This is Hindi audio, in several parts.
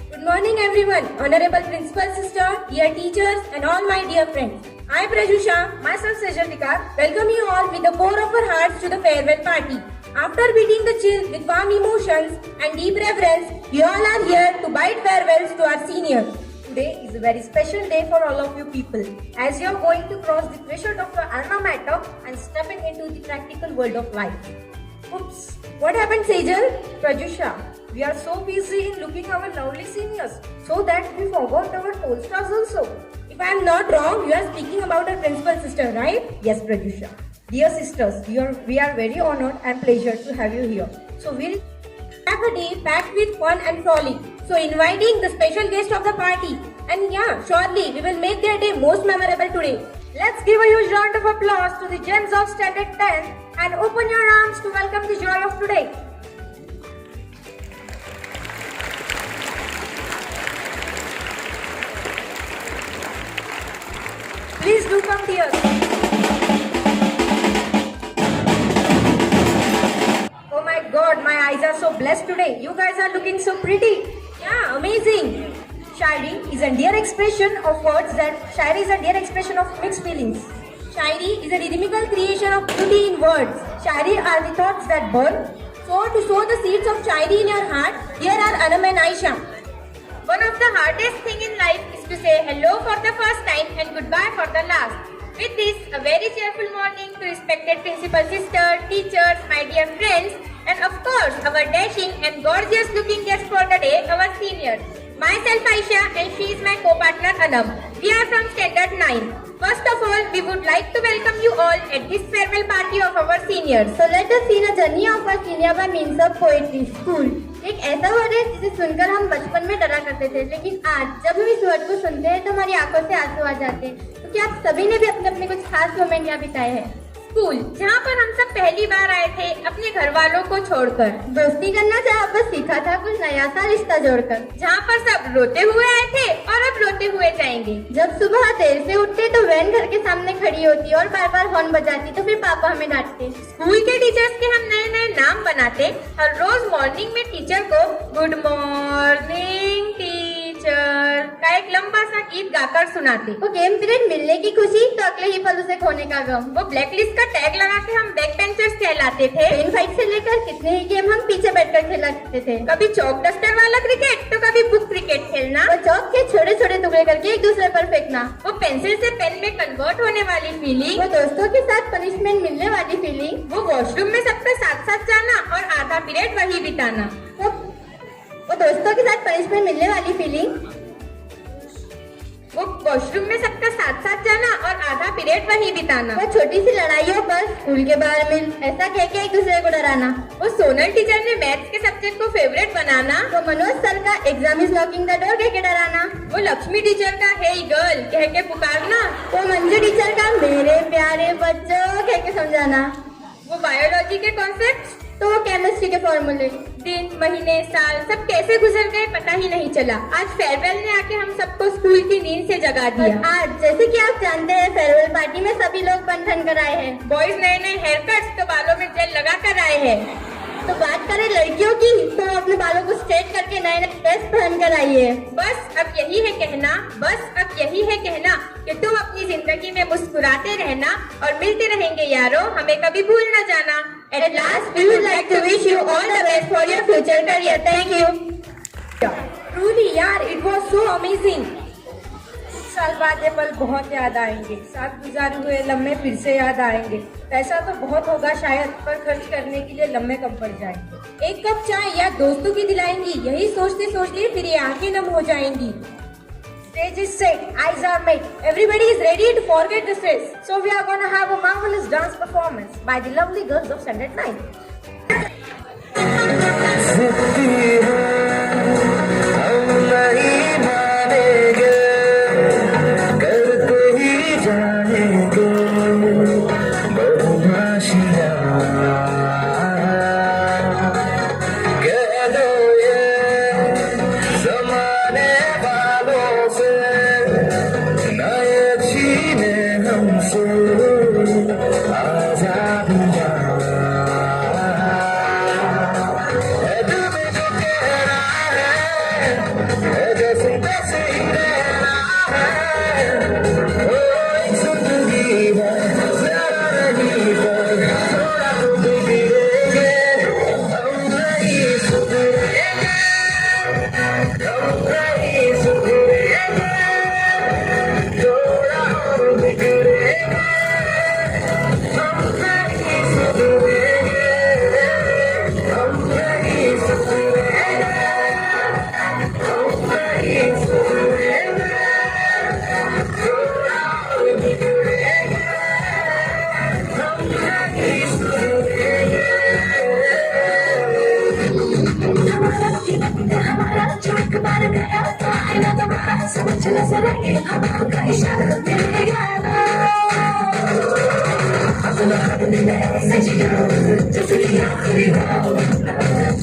Good morning everyone, Honorable Principal Sister, dear teachers and all my dear friends. I Prajusha, myself Sejal Tikar, welcome you all with the core of our hearts to the farewell party. After beating the chill with warm emotions and deep reverence, we all are here to bid farewells to our seniors. Today is a very special day for all of you people, as you are going to cross the threshold of your alma mater and stepping into the practical world of life. Oops, what happened Sejal? Prajusha, we are so busy in looking our lovely seniors, so that we forgot our tall stars also. If I am not wrong, you are speaking about our principal sister, right? Yes, Prajusha. Dear sisters, we are very honored and pleasure to have you here. So we'll have a day packed with fun and frolic. So inviting the special guest of the party. And yeah, surely we will make their day most memorable today. Let's give a huge round of applause to the gems of Standard 10 and open your arms to welcome the joy of today. Please do come, dear. Oh my God, my eyes are so blessed today. You guys are looking so pretty. Yeah, amazing. Shairi is a dear expression of words Shairi is a dear expression of mixed feelings. Shairi is a rhythmical creation of beauty in words. Shairi are the thoughts that burn. So to sow the seeds of Shairi in your heart, here are Anam and Aisha. One of the hardest thing in life is to say hello for the first time and goodbye for the last. With this, a very cheerful morning to respected principal sister, teachers, my dear friends, and of course, our dashing and gorgeous looking guest for the day, our seniors. Myself Aisha and she is my co-partner Anam. We are from Standard 9. First of all, we would like to welcome you all at this farewell party of our seniors. So let us see the journey of our senior by means of poetry. School एक ऐसा वर्ड है जिसे सुनकर हम बचपन में डरा करते थे, लेकिन आज जब हम इस वर्ड को सुनते हैं तो हमारी आंखों से आंसू आ जाते हैं, क्योंकि आप सभी ने भी अपने अपने कुछ खास मोमेंट यहाँ बिताए हैं। स्कूल जहाँ पर हम सब पहली बार आए थे अपने घर वालों को छोड़कर, दोस्ती करना जहाँ पर सीखा था कुछ नया सा रिश्ता जोड़कर, जहाँ पर सब रोते हुए आए थे और अब रोते हुए जाएंगे। जब सुबह देर से उठते तो वैन घर के सामने खड़ी होती और बार बार हॉर्न बजाती तो फिर पापा हमें डांटते। स्कूल के टीचर्स के हम नए नए नाम बनाते, हर रोज मॉर्निंग में टीचर को गुड मॉर्निंग टीचर का एक लंबा सा गीत गाकर सुनाते। वो गेम पीरियड मिलने की खुशी तो अगले ही पल उसे खोने का गम। वो ब्लैक लिस्ट का टैग लगा के हम बैक बेंचर्स कहलाते थे। पेन फाइट से लेकर कितने ही गेम हम पीछे बैठकर खेला करते थे। कभी चौक डस्टर वाला क्रिकेट तो कभी बुक क्रिकेट खेलना। वो चौक के छोटे छोटे टुकड़े करके एक दूसरे पर फेंकना। वो पेंसिल से पेन में कन्वर्ट होने वाली फीलिंग। वो दोस्तों के साथ पनिशमेंट मिलने वाली फीलिंग। वो वॉशरूम में सबके साथ साथ जाना और आधा पीरियड वही बिताना। वो दोस्तों के साथ पनिशमेंट मिलने वाली फीलिंग। वो वॉशरूम में सबका साथ साथ जाना और आधा पीरियड वही बिताना। वो छोटी सी लड़ाइयों पर स्कूल के बाहर मिल ऐसा कह के एक दूसरे को डराना। वो सोनल टीचर ने मैथ्स के सब्जेक्ट को फेवरेट बनाना। वो मनोज सर का exam is knocking the door कह के डराना। वो लक्ष्मी टीचर का हे गर्ल कह के पुकारना। वो मंजू टीचर का मेरे प्यारे बच्चों कह के समझाना। वो बायोलॉजी के कॉन्सेप्ट तो वो केमिस्ट्री के फॉर्मूले। दिन महीने साल सब कैसे गुजर गए पता ही नहीं चला। आज फेयरवेल ने आके हम सबको स्कूल की नींद से जगा दिया। आज जैसे कि आप जानते हैं फेयरवेल पार्टी में सभी लोग बन ठन कर आए हैं। बॉयज नए नए हेयर कट्स तो बालों में जेल लगा कर आए हैं। तो बात करें लड़कियों की तो अपने बालों को स्ट्रेट करके नए नए ड्रेस पहन कर आई है। बस अब यही है कहना, बस अब यही है कहना कि तुम अपनी जिंदगी में मुस्कुराते रहना और मिलते रहेंगे यारो, हमें कभी भूल न जाना। At last, we would like to wish you all the best for your future career. Thank you. Truly यार, it was so amazing. साल बाद ये पल बहुत याद आएंगे, साथ गुजारे हुए लम्हे फिर से याद आएंगे। पैसा तो बहुत होगा शायद, पर खर्च करने के लिए लम्हे कम पड़ जाएंगे। एक कप चाय या दोस्तों की दिलाएंगी, यही सोचते सोचते फिर ये आंखें नम हो जाएंगी। Stage is set, eyes are met, everybody is ready to forget the stress. So we are gonna have a marvelous dance performance by the lovely girls of Standard 9. जैसे तैसे ही रहना है, ओ एक जिंदगी है, ज्यादा नहीं पर थोड़ा तो बिगड़ेंगे, हम नहीं सुधरेंगे, हम नहीं सुधरेंगे, थोड़ा और बिगड़ेंगे, हम नहीं सुधरेंगे, हम नहीं सुधरेंगे, हम नहीं सुधरेंगे, थोड़ा और बिगड़ेंगे, हम नहीं सुधरेंगे। हमारा चौक मार गया था, आईना दोबारा समझ नजर आई, हमका इशारा मिलेगा। अपना आदमी में ऐसे जियो, जैसे कि आखिरी हो,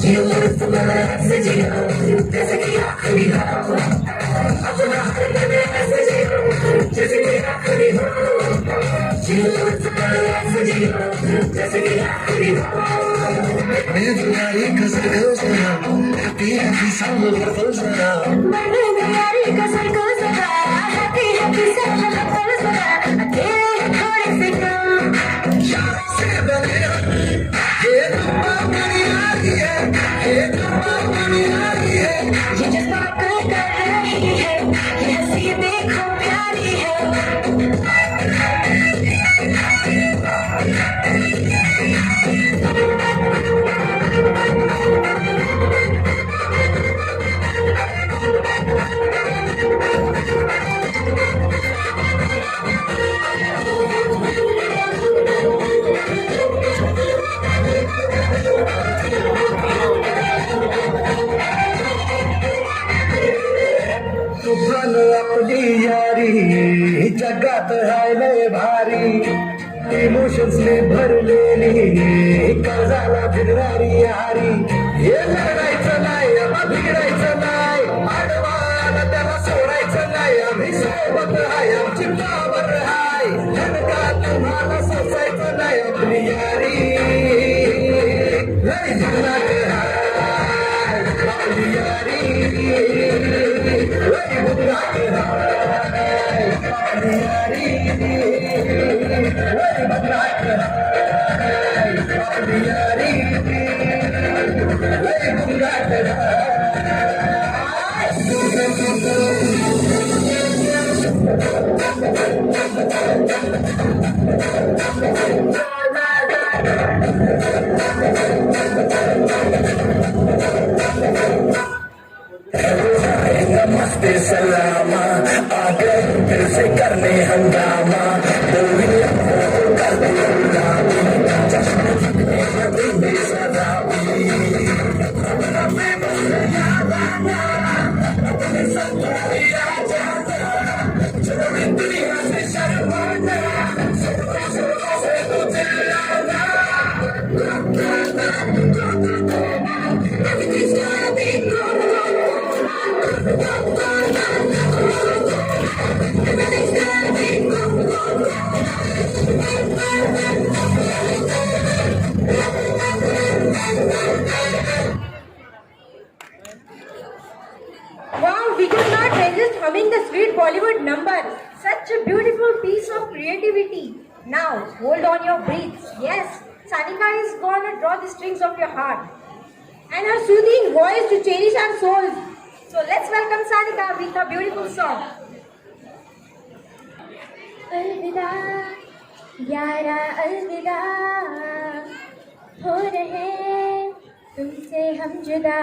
जियो तुम्हारा ऐसे जियो, जैसे कि आखिरी हो। अपना आदमी में ऐसे जियो, जैसे कि आखिरी हो, जियो तुम्हारा ऐसे जियो, जैसे कि आखिरी हो। मैं तुम्हारी कसर को सुना, happy happy sound of the first round. मैंने तुम्हारी कसर को सुना, happy happy sound of the first round. अकेले थोड़े से कम, यार से बने, ये तुम्हारा बनी आ रही है, ये तुम्हारा बनी आ रही है, ये जज्बा कर रही है, ये हंसी देखो प्यारी है। तूफान अपनी यारी जगत है में भारी, इमोशन्स ने भर लेली, कर्जाला भिडणारी यारी, हे लढायचं नाही, आम्हा भिडायचं नाही, आडवाला त्याला सोडायचं नाही, आम्ही सोबत आहे, आमची पावर हाय, धनका तुम्हाला सोसायचं नाही, आपली यारी लय जुनाट हाय, आपली यारी लय जुनाट हाय, आपली यारी लय जुनाट हाय, आपली यारी लय जुनाट हाय। नमस्ते सलामा, आ गए फिर से करने हंगामा, दुनिया को कर दे गुलामी, चश्मे झुकने लगे बेसराबी, हमें बस याद आना, अपने संग दिया जाना, चलो दुनिया से शर्माना, जोरों से तू चिल्लाना, everything's gonna be good. Wow, we could not resist humming the sweet Bollywood number. Such a beautiful piece of creativity. Now, hold on your breaths. Yes, Sanika is gonna draw the strings of your heart and her soothing voice to cherish our souls. So let's welcome Sanika with her beautiful song. अलविदा यारा अलविदा, हो रहे तुमसे हम जुदा,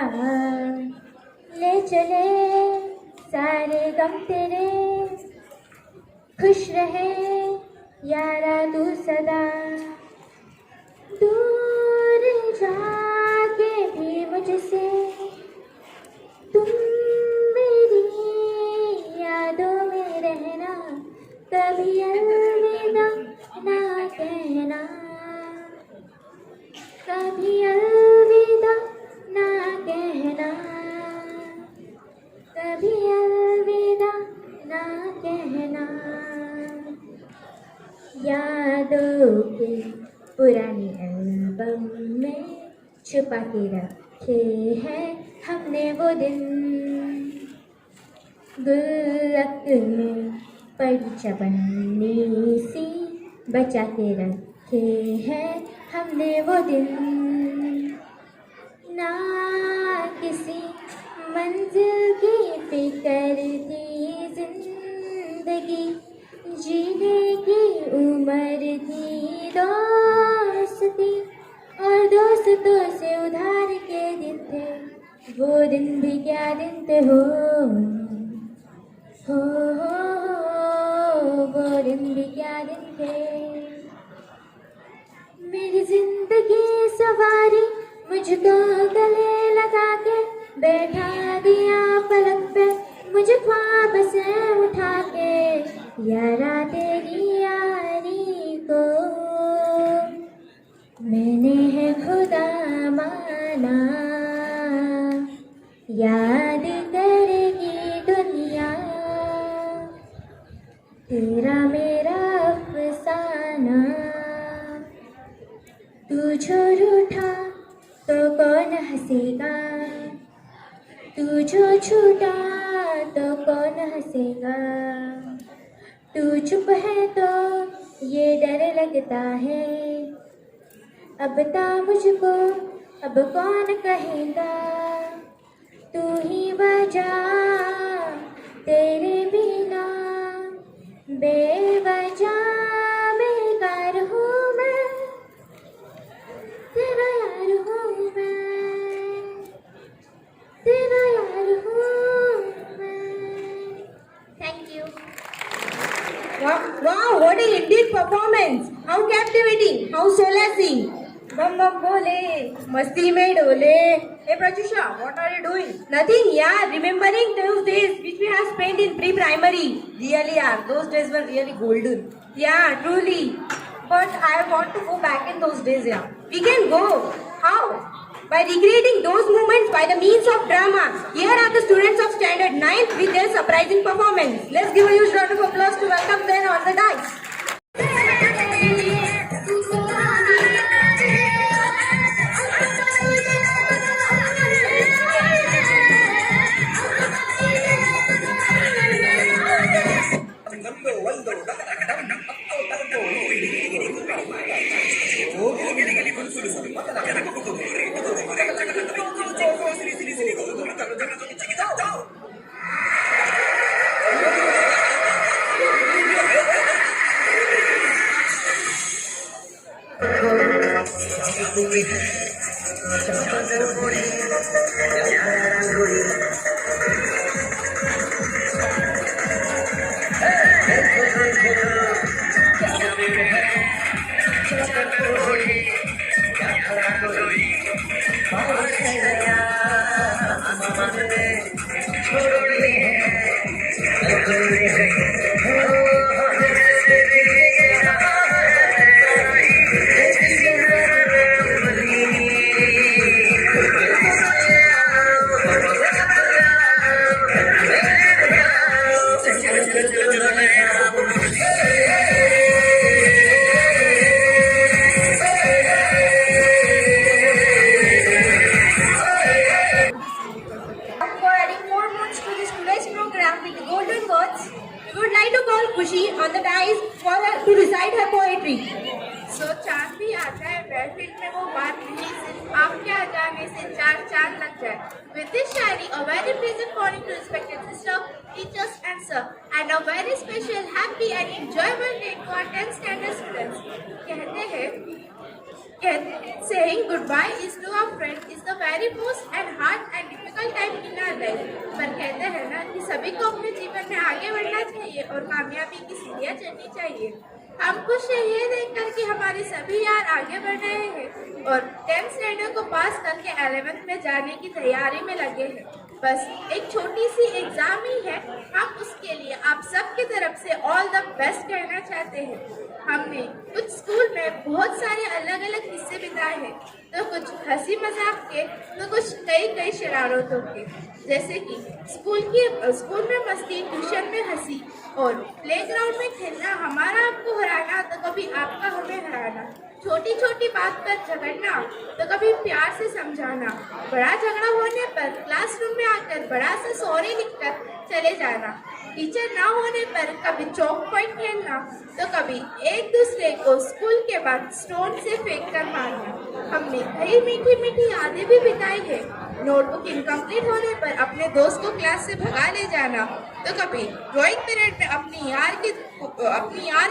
ले चले सारे गम तेरे, खुश रहे यारा तू सदा, दूर जाके भी मुझसे तुम मेरी यादों में रहना, कभी अलविदा ना कहना, कभी अलविदा ना कहना, कभी अलविदा ना कहना। यादों के पुराने एल्बम में छुपा के रखे हैं हमने वो दिन, गुल्लक में पड़ी चवन्नी सी बचा के रखे हैं हमने वो दिन, ना किसी मंजिल की फिक्र थी जिंदगी, जीने की उम्र थी दोस्ती, और दोस्तों से उधार के दिन थे, वो दिन भी क्या दिन थे हो वो दिन भी क्या दिन थे। मेरी जिंदगी सवारी मुझको गले लगा के बैठा दिया पलक पे, मुझे ख्वाब से उठा के यारा तेरी यारी को मैंने है खुदा माना, याद करेगी दुनिया तेरा मेरा अफसाना। तू जो रूठा तो कौन हंसेगा, तू जो छूटा तो कौन हंसेगा, तू चुप है तो ये डर लगता है, अब बता मुझको अब कौन कहेगा, तू ही वजह तेरे बिना बेवजह बेकार हूँ मैं, तेरा यार हूँ मैं, तेरा यार हूँ मैं। Thank you. Wow, what an indeed performance! How captivating! How soul-lessing! Bum bum bole, masti mein dole. Hey Pratyusha, what are you doing? Nothing, yeah. Remembering those days which we have spent in pre-primary. Really, yeah. Those days were really golden. Yeah, truly. But I want to go back in those days, yeah. We can go. How? By recreating those moments by the means of drama. Here are the students of Standard 9th with their surprising performance. Let's give a huge round of applause to welcome them on the dais. For adding more moods to this today's program with the golden words, we would like to call Khushi on the dais for her to recite her poetry. So चांद भी आ जाए महफिल में वो बात नहीं, सिर्फ आपके आ जाने से चार चांद लग जाए. With this Shayari, a very pleasant morning to respected sister, teachers and sir, and a very special, happy and enjoyable day to our 10th standard students. कहते हैं saying goodbye is to our friend is the very most and hard and difficult time in our life. पर कहते हैं ना कि सभी को अपने जीवन में आगे बढ़ना चाहिए और कामयाबी की सीढ़ियाँ चढ़नी चाहिए. हम खुश हैं ये देखकर कि हमारे सभी यार आगे बढ़ रहे हैं और 10th स्टैंडर्ड को पास करके 11th में जाने की तैयारी में लगे हैं. बस एक छोटी सी एग्जाम ही है, हम उसके लिए आप सबकी तरफ से ऑल द बेस्ट कहना चाहते हैं. हमने कुछ स्कूल में बहुत सारे अलग अलग हिस्से बिताए हैं, तो कुछ हंसी मजाक के तो कुछ कई शरारतों के, जैसे कि स्कूल में मस्ती, ट्यूशन में हंसी और प्लेग्राउंड में खेलना, हमारा आपको हराना तो कभी आपका हमें हराना, छोटी छोटी बात पर झगड़ना तो कभी प्यार से समझाना, बड़ा झगड़ा होने पर क्लासरूम में आकर बड़ा सा सॉरी लिखकर चले जाना, टीचर ना होने पर कभी चौक पॉइंट खेलना, तो कभी एक दूसरे को स्कूल के बाद स्टोन से फेंक कर मारना। हमने कई मीठी मीठी यादें भी बिताई है। नोटबुक इनकम्प्लीट होने पर अपने दोस्त को क्लास से भगा ले जाना, तो कभी ड्राइंग पीरियड में अपनी यार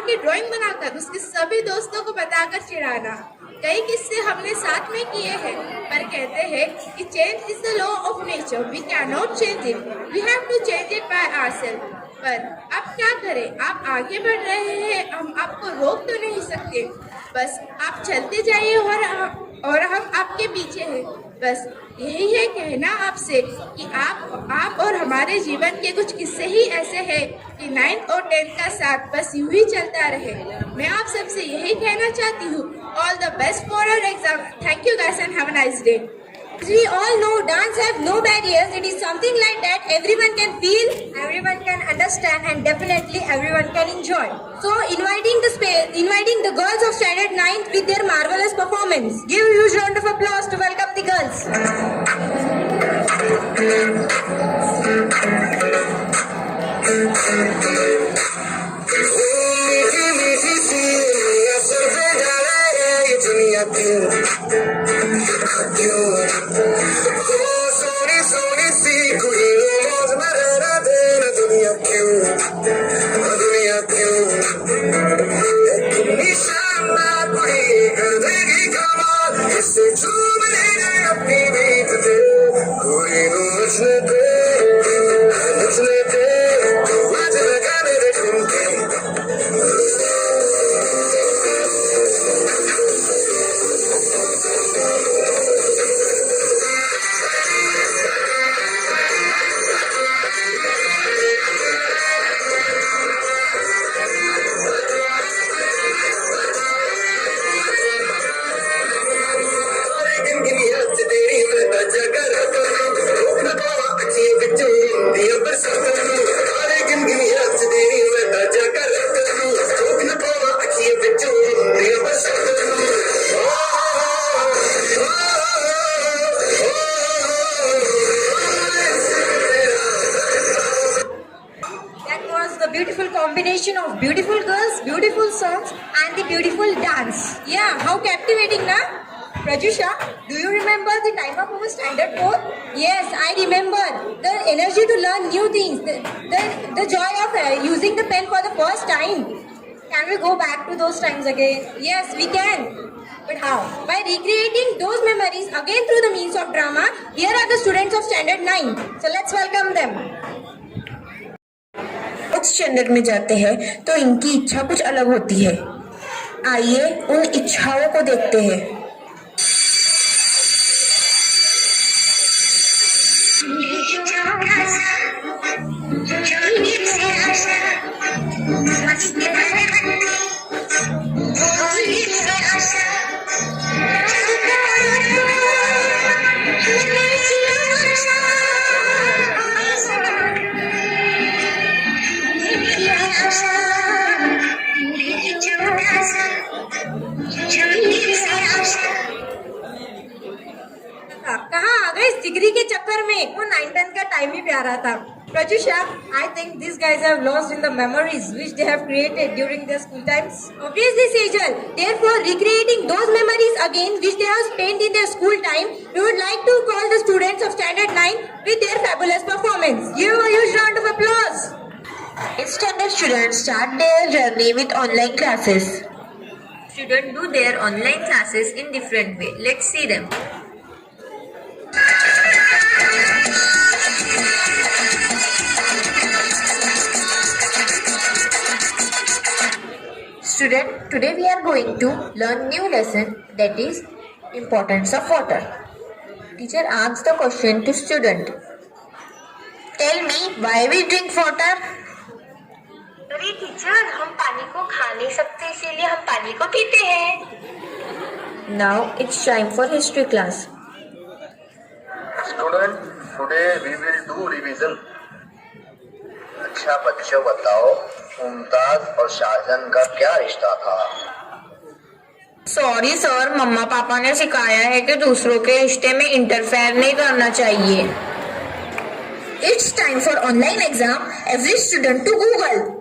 की ड्राइंग बनाकर उसके सभी दोस्तों को बताकर चिढ़ाना। कई किस्से हमने साथ में किए हैं, पर कहते हैं कि change is the law of nature, we can not change it, we have to change it by ourselves. पर अब क्या करें, आप आगे बढ़ रहे हैं, हम आपको रोक तो नहीं सकते, बस आप चलते जाइए और हम आपके पीछे हैं। बस यही है कहना आपसे कि आप और हमारे जीवन के कुछ किस्से ही ऐसे हैं कि 9th और 10th का साथ बस यूं ही चलता रहे। मैं आप सबसे यही कहना चाहती हूँ, all the best for your exam. Thank you guys and have a nice day. As we all know, dance have no barriers. It is something like that everyone can feel, Everyone can understand and definitely everyone can enjoy. so inviting the girls of standard 9th with their marvelous performance. Give a huge round of applause to welcome the girls. मीठी मीठी सी असर पे डाला है ये दुनिया क्यों ओ सोनी सोनी सी कोई मौज में रहना देना दुनिया क्यों कितनी शानदार कोई कर देगी कमाल इससे चूम लेना अपनी बीत दे कोई नचने दे नाच लगा मेरे ठुमके That was the beautiful combination of beautiful girls, beautiful songs and the beautiful dance. Yeah, how captivating, na? Prajusha, do you remember the time of our standard 4? Yes, I remember the energy to learn new things, the joy of using the pen for the first time. Can we go back to those times again? Yes, we can. But how? By recreating those memories again through the means of drama, here are the students of standard 9. So let's welcome them. उच्च स्टैंडर्ड में जाते हैं तो इनकी इच्छा कुछ अलग होती है। आइए उन इच्छाओं को देखते हैं। कहाँ आ गए इस डिग्री के चक्कर में? वो 9-10 का टाइम ही प्यारा था. Prajusha, I think these guys have lost in the memories which they have created during their school times. Obviously, Sejal. Therefore, recreating those memories again which they have spent in their school time, we would like to call the students of Standard 9 with their fabulous performance. Give a huge round of applause. Standard students start their journey with online classes. Students do their online classes in different way. Let's see them. Student, today we are going to learn new lesson, that is importance of water. Teacher asks the question to student. Tell me why we drink water? अरे टीचर, हम पानी को खा नहीं सकते, इसीलिए हम पानी को पीते हैं। Now it's time for history class. Student, today we will do revision. अच्छा बच्चों बताओ, मुमताज और शाहजहां का क्या रिश्ता था? सॉरी सर, मम्मा पापा ने सिखाया है कि दूसरों के रिश्ते में इंटरफेयर नहीं करना चाहिए। It's time for online exam. Every student to Google.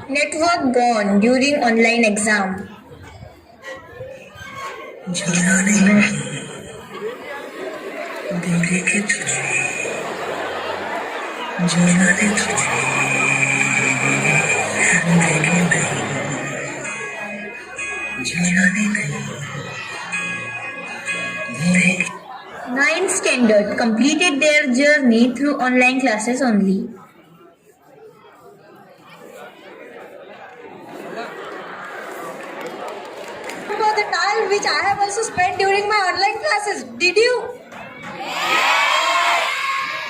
Network gone during online exam. झुलाने नहीं देखे तुझे झुलाने तुझे देखे नहीं झुलाने नहीं देखे 9th standard completed their journey through online classes only. Remember the time which I have also spent during my online classes. Did you?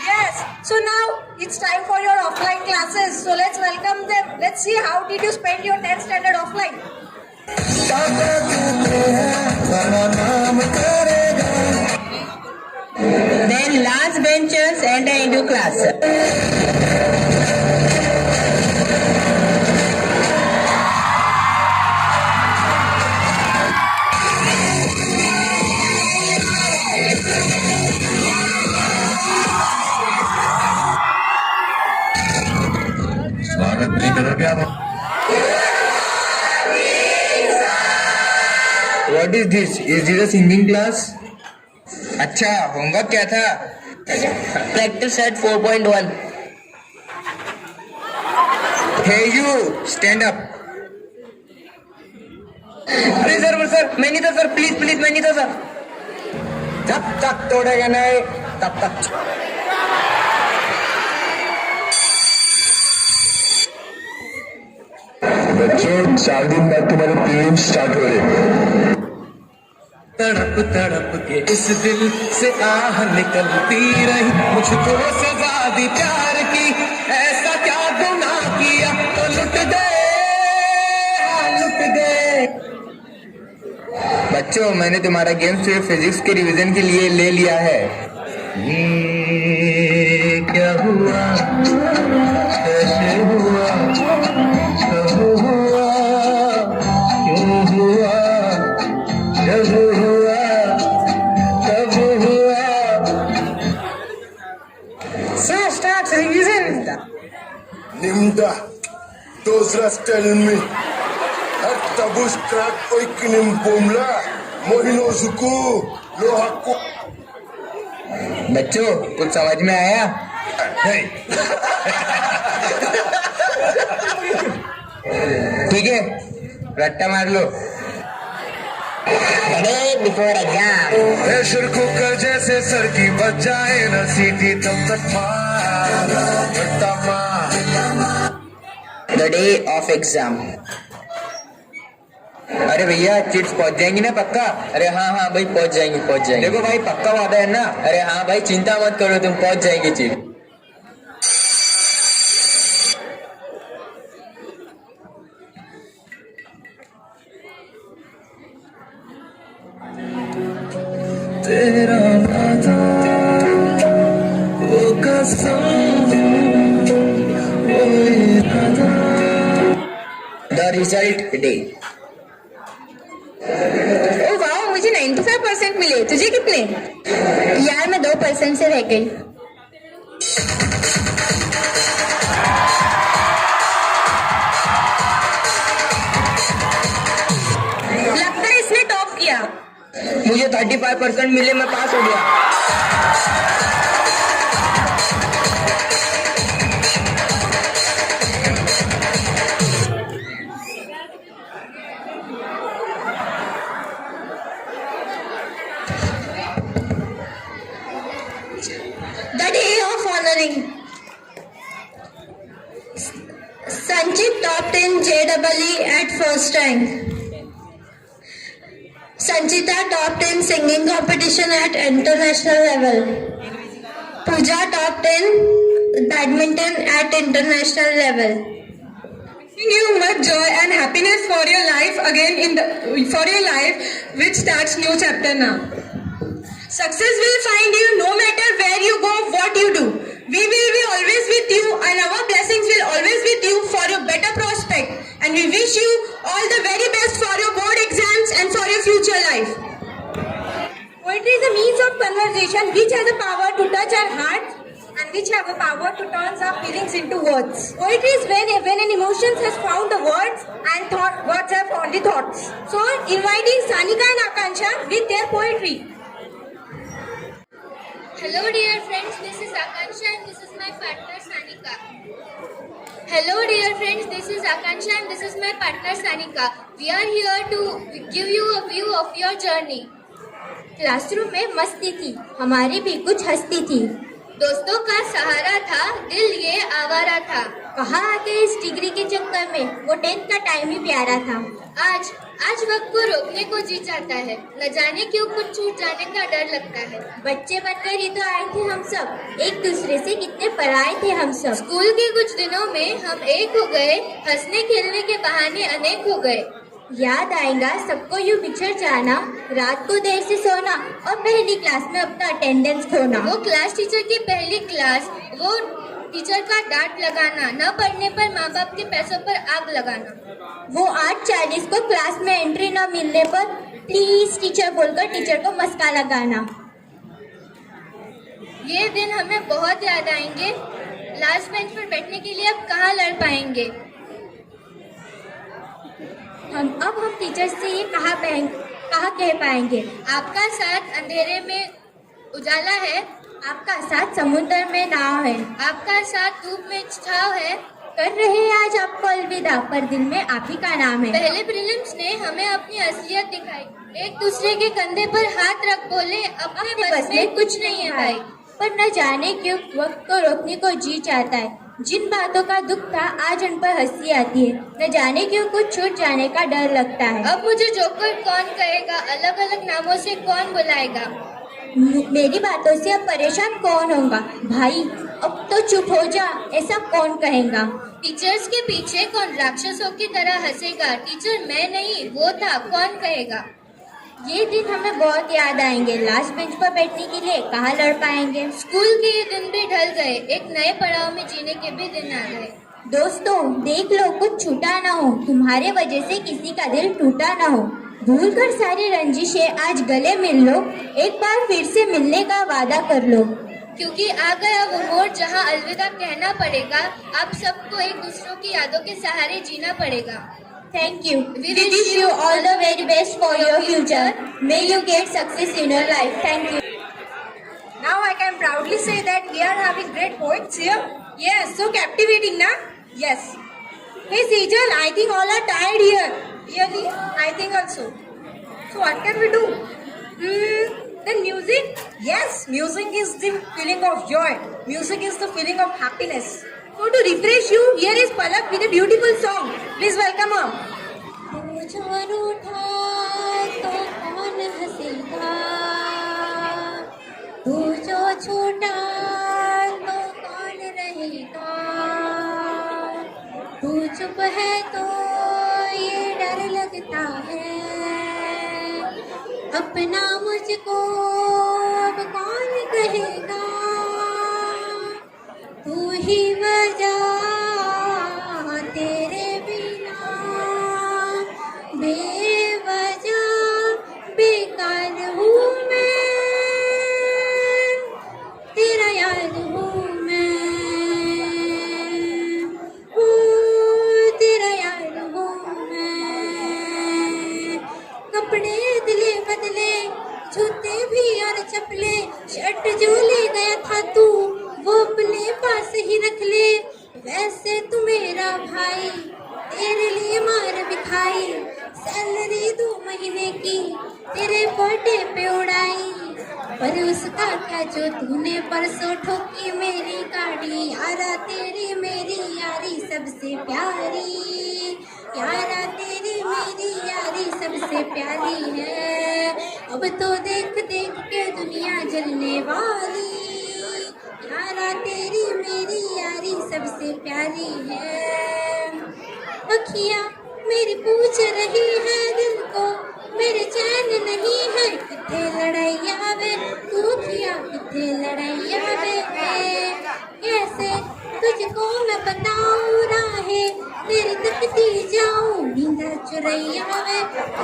Yes. So now it's time for your offline classes. So let's welcome them. Let's see how did you spend your 10th standard offline. Then last benchers enter into class. स्वागत नहीं करो क्या What is this? Is this a singing class? अच्छा होमवर्क क्या था? Practice at 4.1. Hey you, stand up. अरे सर मैं नहीं था सर, प्लीज मैं नहीं था सर. जब तक तोड़ेगा नहीं तब तक. बच्चों 4 दिन बाद तुम्हारे प्रीलिम्स स्टार्ट हो रहे. तड़प तड़प के इस दिल से आह निकलती रही मुझको सजा दी प्यार की ऐसा क्या गुनाह किया तो लुट गए. बच्चों मैंने तुम्हारा गेम सिर्फ फिजिक्स के रिवीजन के लिए ले लिया है. ये क्या हुआ कैसे हुआ कब हुआ क्यों हुआ जब हुआ कब हुआ. So start revision. Nimda, those tell me. At tabus crack oikinim bomla, mohino zuku, lo hakku. बच्चों कुछ समझ में आया? ठीक है रट्टा मार लो. Before exam. प्रेशर कुकर जैसे सर की बच जाए न सीटी तब तक मार रट्टा मार. The day of exam. अरे भैया चिट्स पहुंच जाएंगी ना पक्का? अरे हाँ भाई पहुंच जाएंगी. देखो भाई पक्का वादा है ना? अरे हाँ भाई चिंता मत करो तुम पहुंच जाएंगे चिट. तेरा वादा वो कसम वो इरादा. The result day. ओ वाह मुझे 95% मिले. तुझे कितने? यार मैं 2% से रह गई. लगता है इसने टॉप किया. मुझे 35% मिले, मैं पास हो गया. The day of honoring. Sanchit topped in JEE at first rank. Sanchita topped in singing competition at international level. Pooja topped in badminton at international level. you much joy and happiness for your life which starts new chapter now. Success will find you no matter where you go, what you do. We will be always with you and our blessings will always with you for your better prospect. And we wish you all the very best for your board exams and for your future life. Poetry is a means of conversation which has the power to touch our hearts and which have the power to turn our feelings into words. Poetry is when an emotion has found the words and words have found the thoughts. So, inviting Sanika and Akansha with their poetry. Hello dear friends, this is Akansha and this is my partner Sanika. Hello dear friends, this is Akansha and this is my partner Sanika. We are here to give you a view of your journey. Classroom में मस्ती थी, हमारी भी कुछ हस्ती थी। दोस्तों का सहारा था, दिल ये आवारा था। कहाँ आके इस डिग्री के चक्कर में, वो 10th का टाइम ही प्यारा था। आज वक्त को रोकने को जी चाहता है, न जाने क्यों कुछ छूट जाने का डर लगता है। बच्चे बनकर ही तो आए थे हम सब, एक दूसरे से कितने पराए थे हम सब। स्कूल के कुछ दिनों में हम एक हो गए, हंसने खेलने के बहाने अनेक हो गए। याद आएगा सबको यूं बिछड़ जाना, रात को देर से सोना और पहली क्लास में अपना अटेंडेंस खोना। वो क्लास टीचर की पहली क्लास, वो टीचर का डांट लगाना, न पढ़ने पर माँ बाप के पैसों पर आग लगाना। वो 8:40 को क्लास में एंट्री न मिलने पर प्लीज टीचर बोलकर टीचर को मस्का लगाना। ये दिन हमें बहुत याद आएंगे। लास्ट बेंच पर बैठने के लिए अब कहाँ लड़ पाएंगे। हम टीचर से ये कहाँ कह पाएंगे। आपका साथ अंधेरे में उजाला है, आपका साथ समुद्र में नाव है, आपका साथ धूप में छाव है। कर रहे हैं आज आपको अलविदा, पर दिल में आप ही का नाम है। पहले प्रीलिम्स ने हमें अपनी असलियत दिखाई, एक दूसरे के कंधे पर हाथ रख बोले अपने बस में कुछ नहीं है भाई। पर न जाने क्यों वक्त को रोकने को जी चाहता है। जिन बातों का दुख था आज उन पर हंसी आती है, न जाने क्यों कुछ छूट जाने का डर लगता है। अब मुझे जोकर कौन कहेगा, अलग अलग नामों से कौन बुलाएगा। मेरी बातों से अब परेशान कौन होगा, भाई अब तो चुप हो जा, ऐसा कौन कहेगा। टीचर्स के पीछे कौन राक्षसों की तरह हंसेगा, टीचर मैं नहीं वो था कौन कहेगा। ये दिन हमें बहुत याद आएंगे, लास्ट बेंच पर बैठने के लिए कहाँ लड़ पाएंगे। स्कूल के ये दिन भी ढल गए, एक नए पड़ाव में जीने के भी दिन आ गए। दोस्तों देख लो कुछ छूटा ना हो, तुम्हारे वजह से किसी का दिल टूटा ना हो। भूल कर सारी रंजिशें आज गले मिल लो, एक बार फिर से मिलने का वादा कर लो। क्योंकि आ गया वो मोड़ जहाँ अलविदा कहना पड़ेगा, आप सबको एक दूसरों की यादों के सहारे जीना पड़ेगा। Thank you. We wish you all the very best for your future. May you get success in your life. Thank you. Now I can proudly say that we are having great poets here. Yes, so captivating, na? Yes. Hey Sejal, I think all are tired here. Really? I think also. So what can we do? Then music? Yes, music is the feeling of joy. Music is the feeling of happiness. So to refresh you, here is Palak with a beautiful song. Please welcome her. जो रूठा तो कौन हंसेगा, तू जो छूटा तो कौन रहेगा, तू चुप है तो ये डर लगता है, अपना मुझको अब कौन कहेगा, तू ही वजह तेरे बिना बेवजह बेकार हूँ मैं, तेरा यार हूँ मैं, तेरा यार हूँ मैं। कपड़े दिले बदले, जूते भी और चपले, शर्ट जो ले गया था तू वो अपने पास ही रख ले। वैसे तू मेरा भाई, तेरे लिए मार भी खाई, सैलरी 2 महीने की तेरे बर्थडे पे उड़ाई, पर उसका क्या जो तूने परसों ठोकी मेरी गाड़ी। यारा तेरी मेरी यारी सबसे प्यारी, यारा तेरी मेरी यारी सबसे प्यारी है, अब तो देख देख के दुनिया जलने वाली, यारा तेरी मेरी यारी सबसे प्यारी है। आँखियाँ मेरी पूछ रही है दिल को, मेरे चैन नहीं है किथे लड़ाइया वे, तू किया किथे लड़ाइया वे। कैसे तुझको मैं बताऊँ राहे, तेरी तकती जाऊँ नींदा चुरैया वे,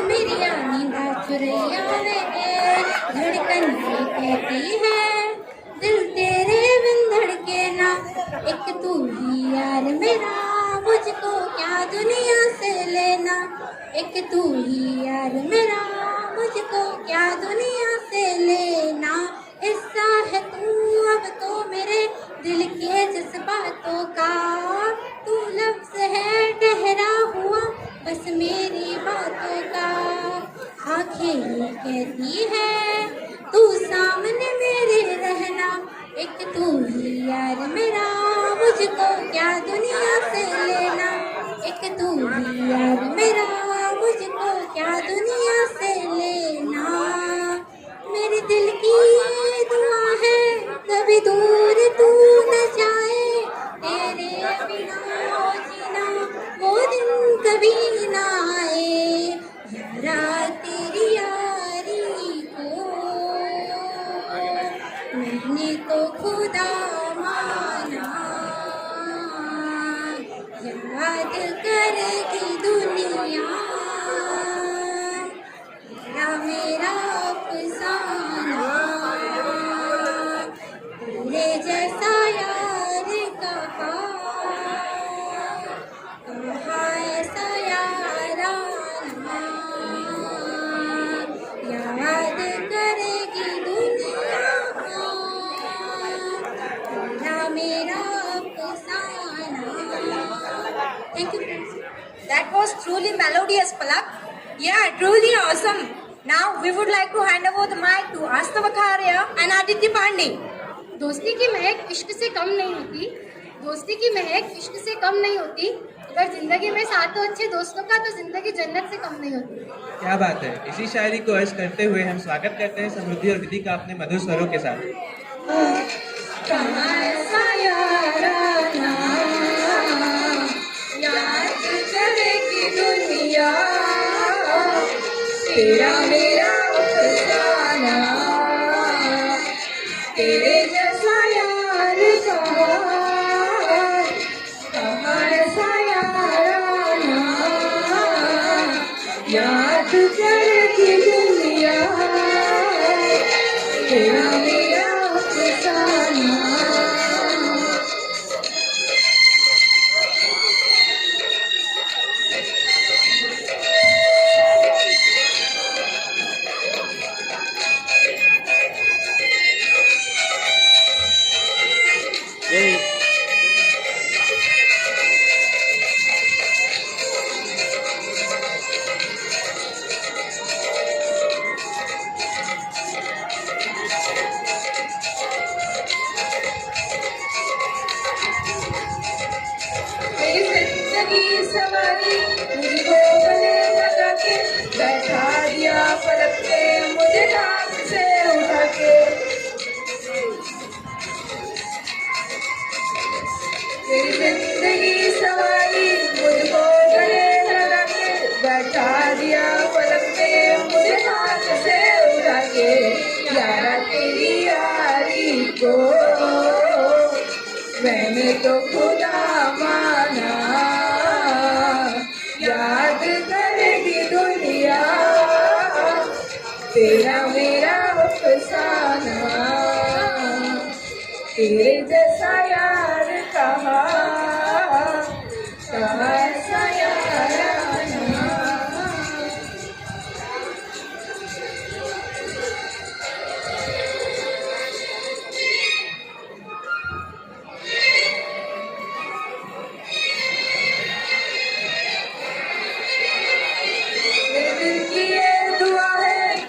मेरी नींदा चुरैया वे। धड़कन से कहती है दिल तेरे बिन धड़के ना, एक तू ही यार मेरा, मुझको क्या दुनिया से लेना, एक तू ही यार मेरा, मुझको क्या दुनिया से लेना। हिस्सा है तू अब तो मेरे दिल के जज्बातों का, तू लफ्ज़ है ठहरा हुआ बस मेरी बातों का। आंखें ये कहती है तू सामने मेरे रहना, एक तू ही यार मेरा, मुझको क्या दुनिया से लेना, एक तू ही यार मेरा, मुझको क्या दुनिया से लेना। मेरे दिल की ये दुआ है कभी दूर तू न जाए, तेरे बिना जीना वो दिन कभी ना आए। यारा तेरी यारी को मैंने तो खुदा माना, याद करेगी दुनिया मेरा अफसाना। तेरे जैसा यार कहाँ ऐसा याराना, याद करेगी दुनिया मेरा अफसाना। Thank you, friends. That was truly melodious, Palak. Yeah, truly awesome. Now we would like to hand over the mic to Asta Vakharia and Aditya Pandey. दोस्ती की महक इश्क से कम नहीं होती, दोस्ती की महक इश्क से कम नहीं होती, अगर जिंदगी में साथ हो अच्छे दोस्तों का तो जिंदगी जन्नत से कम नहीं होती। क्या बात है। इसी शायरी को अर्ज करते हुए हम स्वागत करते हैं समृद्धि और विधि का अपने मधुर स्वरों के साथ। दुनिया तेरा मेरा अफसाना, तेरे जैसा यार कहाँ ऐसा याराना, याद करेगी दुनिया तेरा मेरा अफसाना। सवारी मुझको गले लगा के बैठा दिया पलक पे, मुझे हाथ से उठा के। मेरी जिंदगी सवारी मुझको गले लगा के बैठा दिया पलक पे, मुझे हाथ से उठा के। यारा तेरी यारी को मैंने तो खुदा माना, याद करेगी दुनिया तेरा मेरा अफसाना, तेरे जैसा यार कहाँ ऐसा याराना।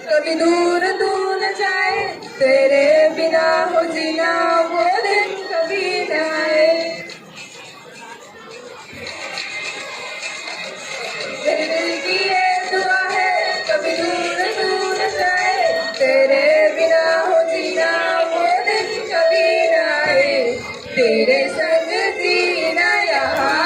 कभी दूर दूर जाए, तेरे बिना हो जीना वो दिन कभी न आए। मेरे दिल की ये दुआ है कभी दूर दूर जाए, तेरे बिना हो जीना वो दिन कभी न आए। तेरे संग जीना यहाँ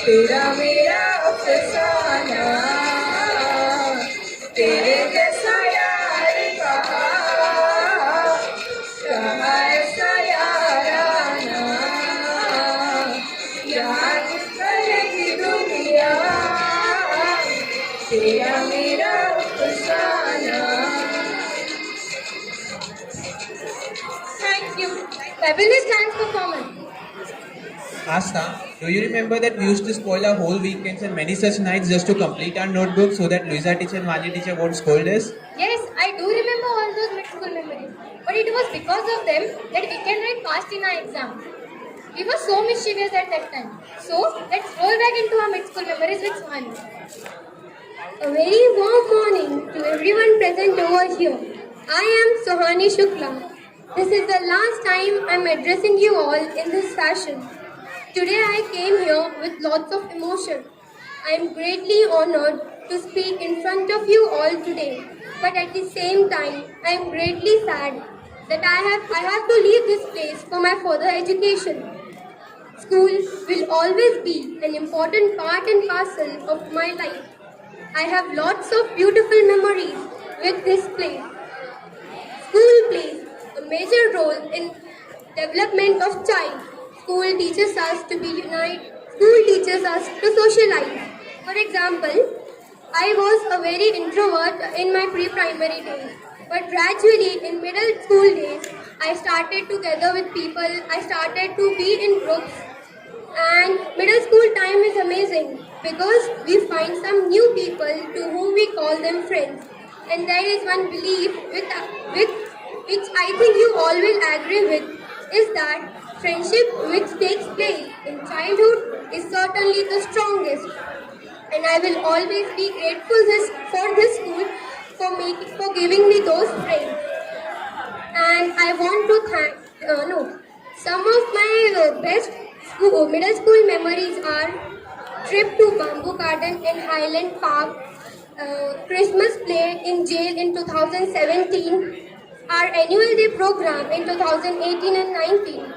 तेरा मेरा अफसाना, तेरे जैसा यार कहाँ ऐसा याराना, यहाँ किस तरह की दुनिया, तेरा मेरा अफसाना. Thank you. Fabulous dance performance. Asta, do you remember that we used to spoil our whole weekends and many such nights just to complete our notebooks so that Luisa teacher and Mali teacher won't scold us? Yes, I do remember all those mid-school memories. But it was because of them that we can write fast in our exam. We were so mischievous at that time. So, let's roll back into our mid-school memories with Suhani. A very warm morning to everyone present over here. I am Suhani Shukla. This is the last time I am addressing you all in this fashion. Today I came here with lots of emotion. I am greatly honored to speak in front of you all today. But at the same time, I am greatly sad that I have to leave this place for my further education. School will always be an important part and parcel of my life. I have lots of beautiful memories with this place. School plays a major role in development of child. School teaches us to be united. School teaches us to socialize. For example, I was a very introvert in my pre-primary days. But gradually in middle school days, I started together with people. I started to be in groups. And middle school time is amazing because we find some new people to whom we call them friends. And there is one belief which I think you all will agree with, is that friendship which takes place in childhood is certainly the strongest. And I will always be grateful for this school for giving me those friends. And I want to thank, some of my best middle school memories are trip to Bamboo Garden in Highland Park, Christmas play in jail in 2017, our annual day program in 2018 and 19.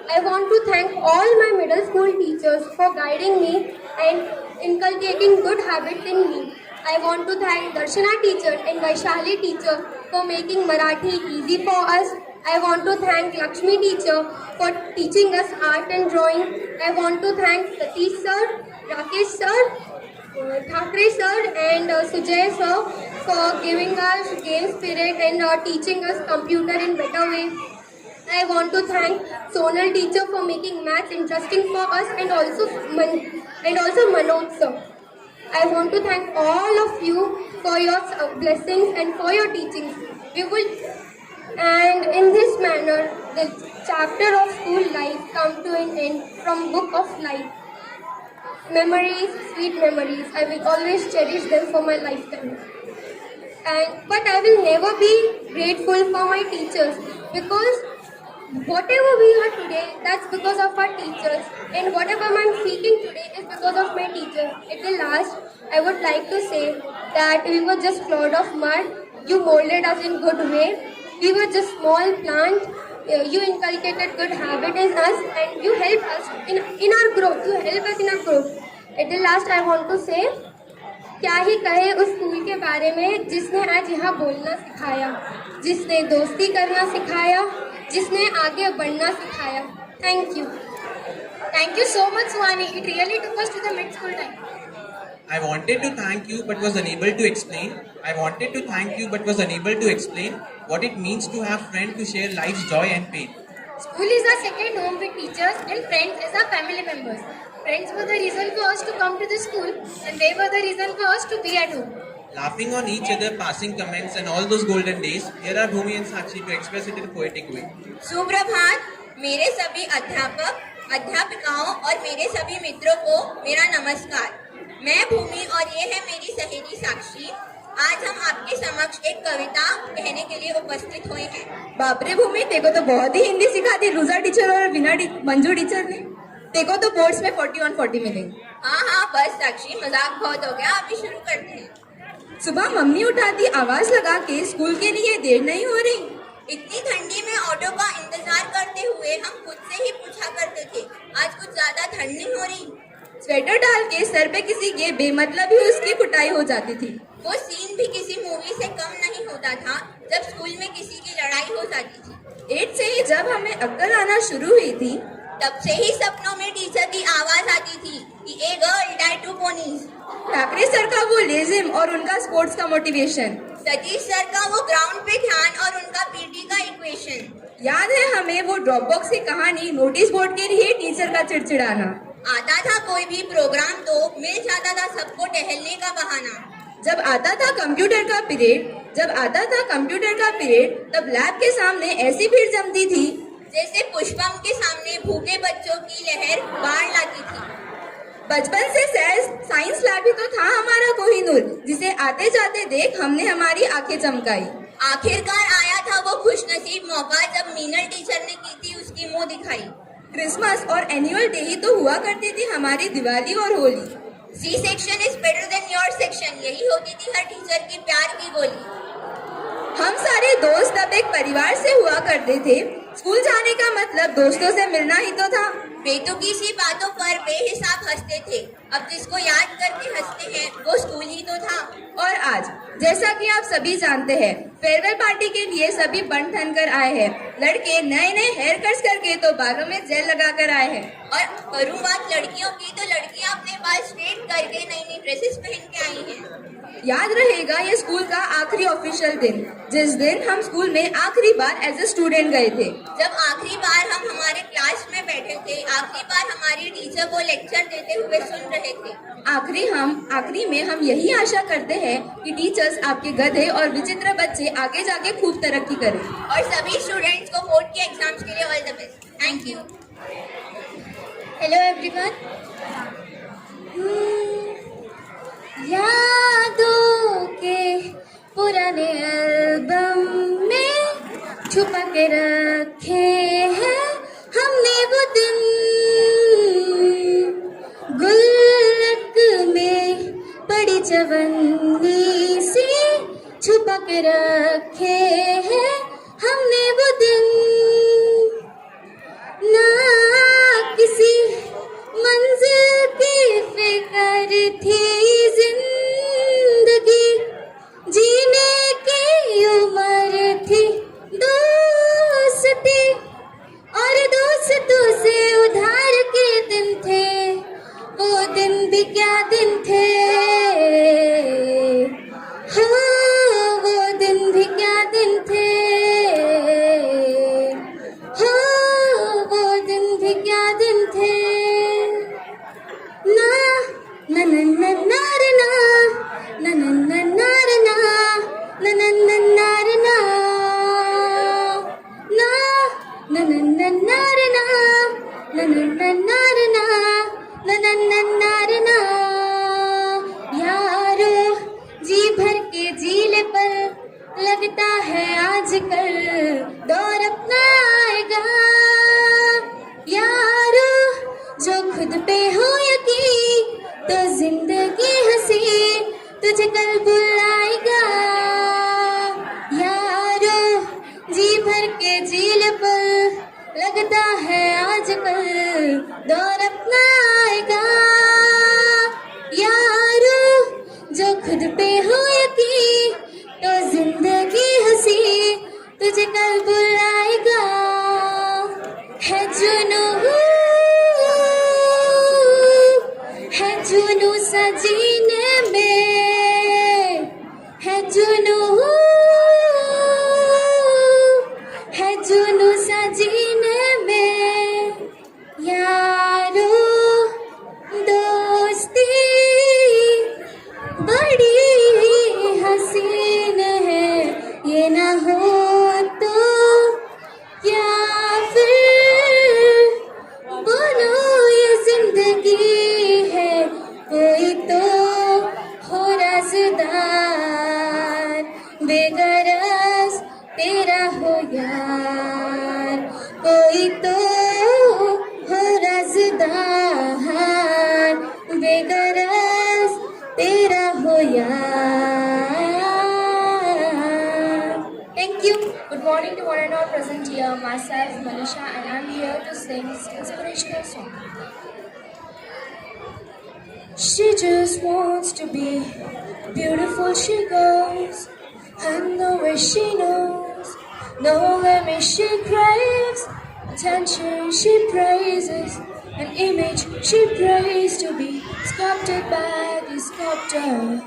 I want to thank all my middle school teachers for guiding me and inculcating good habits in me. I want to thank Darshana teacher and Vaishali teacher for making Marathi easy for us. I want to thank Lakshmi teacher for teaching us art and drawing. I want to thank Satish sir, Rakesh sir, Thakre sir and Sujay sir for giving us game spirit and teaching us computer in better way. I want to thank Sonal teacher for making maths interesting for us and also Manoj sir. I want to thank all of you for your blessings and for your teachings. And in this manner, the chapter of school life come to an end from Book of Life. Memories, sweet memories. I will always cherish them for my lifetime. But I will never be grateful for my teachers because whatever we are today, that's because of our teachers. And whatever I'm speaking today is because of my teachers. At the last, I would like to say that we were just clod of mud. You molded us in good way. We were just small plant. You inculcated good habit in us and you helped us in our growth. You helped us in our growth. At the last, I want to say, क्या ही कहे उस स्कूल के बारे में जिसने आज यहाँ बोलना सिखाया, जिसने दोस्ती करना सिखाया, जिसने आगे बढ़ना सिखाया. Thank you. Thank you so much, Suhani. It really took us to the mid-school time. I wanted to thank you but was unable to explain. I wanted to thank you but was unable to explain what it means to have friends to share life's joy and pain. School is our second home with teachers and friends as our family members. Friends were the reason for us to come to the school and they were the reason for us to be at home. Laughing on each other, passing comments and all those golden days, here are Bhumi and Sakshi to express it in a poetic way. सुप्रभात मेरे सभी अध्यापक, अध्यापिकाओं और मेरे सभी मित्रों को मेरा नमस्कार. मैं भूमि और ये है मेरी सहेली साक्षी. आज हम आपके समक्ष एक कविता कहने के लिए उपस्थित हुए हैं. बाप रे भूमि, तेको तो बहुत ही हिंदी सिखाती रुजा टीचर और मंजू टीचर ने. तेको तो बोर्ड्स में 40/40 मिलेंगे. हाँ बस साक्षी, मजाक बहुत हो गया, अभी शुरू करते हैं. सुबह मम्मी उठाती आवाज लगा के स्कूल के लिए देर नहीं हो रही. इतनी ठंडी में ऑटो का इंतजार करते हुए हम खुद से ही पूछा करते थे, आज कुछ ज्यादा ठंड नहीं हो रही. स्वेटर डाल के सर पे किसी के बेमतलब ही उसकी कुटाई हो जाती थी। वो सीन भी किसी मूवी से कम नहीं होता था जब स्कूल में किसी की लड़ाई हो जाती थी। 8 से ही जब हमें अक्ल आना शुरू हुई थी, तब से ही सपनों में टीचर की आवाज आती थी कि ए girl tie 2 ponies. Thackeray sir का वो लेजिम और उनका स्पोर्ट्स का मोटिवेशन, सतीश सर का वो ग्राउंड पे ध्यान और उनका पीटी का इक्वेशन। याद है हमें वो ड्रॉप बॉक्स की कहानी, नोटिस बोर्ड के लिए टीचर का चिड़चिड़ाना। आता था कोई भी प्रोग्राम तो मिल जाता था सबको टहलने का बहाना। जब आता था कंप्यूटर का पीरियड, तब लैब के सामने ऐसी भीड़ जमती थी जैसे पुष्पम के सामने भूखे बच्चों की लहर बाढ़ लाती थी। बचपन से साइंस लैब ही तो था हमारा कोहिनूर, जिसे आते जाते देख हमने हमारी आंखें चमकाई। आखिरकार आया था वो खुशनसीब मौका जब मीनल टीचर ने की थी उसकी मुंह दिखाई। क्रिसमस और एनुअल डे ही तो हुआ करती थी हमारी दिवाली और Holi. C section is better than your section, यही होती थी हर टीचर की प्यार की गोली। हम सारे दोस्त अब एक परिवार से हुआ करते थे। स्कूल जाने का मतलब दोस्तों से मिलना ही तो था। बेतुकी सी बातों पर बेहिसाब हंसते थे। अब जिसको याद करके हंसते हैं वो स्कूल ही तो था। और आज जैसा कि आप सभी जानते हैं, फेयरवेल पार्टी के लिए सभी बन ठन कर आए हैं। लड़के नए नए हेयर कट्स करके तो बालों में जेल लगा कर आए हैं। और करूँ बात लड़कियों की तो लड़कियां अपने बाल स्ट्रेट करके नई नई ड्रेसेस पहन के आई हैं। याद रहेगा ये स्कूल का आखिरी ऑफिशियल दिन, जिस दिन हम स्कूल में आखिरी बार एज ए स्टूडेंट गए थे। जब आखिरी बार हम हमारे क्लास में बैठे थे, आखिरी बार हमारी टीचर वो लेक्चर देते हुए सुन रहे थे। आखिरी में हम यही आशा करते हैं कि टीचर्स आपके गधे और विचित्र बच्चे आगे जाके खूब तरक्की करें। और सभी स्टूडेंट्स को बोर्ड के एग्जाम्स के लिए all the best. Thank you. Hello everyone. यादों के पुराने एल्बम में छुपा के रखे हैं हमने वो दिन, गुल्लक में पड़ी चवन्नी सी छुपा के रखे हैं हमने वो दिन। ना किसी मंजिल की फिक्र थी, जिंदगी जीने की उम्र थी, दोस्ती और दोस्तों से उधार के दिन थे, वो दिन भी क्या दिन थे, हो वो दिन भी क्या दिन थे, हो वो दिन भी क्या दिन थे। ना ना ना ना ना रे ना ना ना ना ना रे ना ना ना ना ना रे ना ना ना ना ना ना रे ना ना ना ना ना रे ना ना ना ना ना रे ना। यारो जी भर के जीले पर लगता है आजकल दौर अपना आएगा। यारो जो खुद पे हो यकीन तो जिंदगी हंसी तुझे कल बुलाएगा। यारो जी भर के झील पर लगता है आजकल दौर अपना आएगा। यारो जो खुद पे हो यकीन तो जिंदगी हंसी तुझे कल बुलाएगा। है जुनू सजीने में, है जुनू सजीने में। यारो दोस्ती बड़ी हसीन है, ये ना हो तो क्या फिर बोलो ये जिंदगी है। कोई तो हो राज़दार बेगरज तेरा हो यार, कोई तो हो राज़दार बेगरज तेरा हो यार। Thank you. Good morning to one and all present here. Myself, Manisha, and I'm here to sing this inspirational song. She just wants to be beautiful, she goes, and the way she knows, no limit she craves, attention she praises, an image she prays to be sculpted by the sculptor.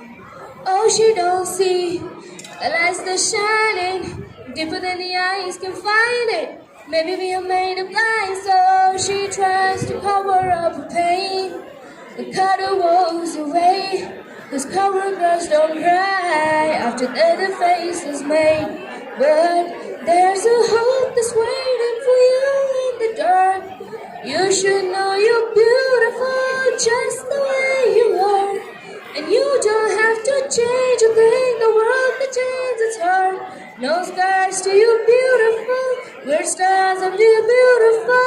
Oh, she don't see the lights that shining deeper than the eyes can find it. Maybe we are made of blind, so she tries to cover up her pain and cut her woes away. Cause cover girls don't cry after their face is made. But there's a hope that's waiting for you in the dark. You should know you're beautiful just the way you are. And you don't have to change a thing, the world can change its heart. No scars to you beautiful, we're stars of you beautiful.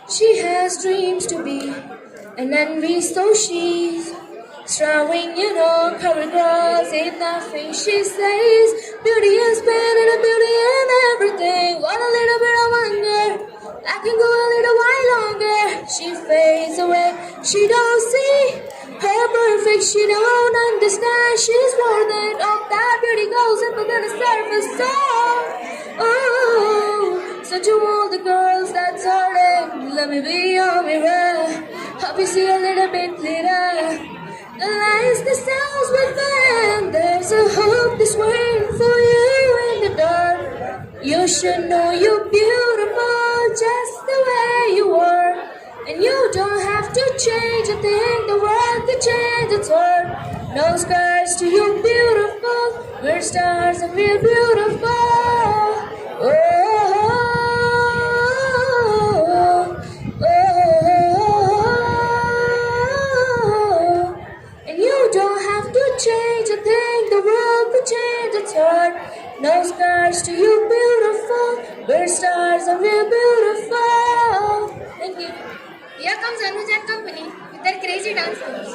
She has dreams to be an envy, so she's strong, you know, covered girls ain't nothing. She says beauty is pain and a beauty in everything. Want a little bit of wonder, I can go a little while longer. She fades away, she don't see her perfect, she don't understand. She's more than all that beauty goes up under the surface. So, oh, such a all the girls that's hurting. Let me be your mirror, help you see a little bit clearer. The lights, the sounds within. There's a hope that's waiting for you in the dark. You should know you're beautiful just the way you are. And you don't have to change a thing, the world can change its heart. No scars to you beautiful, we're stars and we're beautiful. Oh, and you don't have to change a thing, the world can change its heart. No scars to you beautiful, we're stars and we're beautiful. Thank you. Here comes Anuj and company with their crazy dance moves.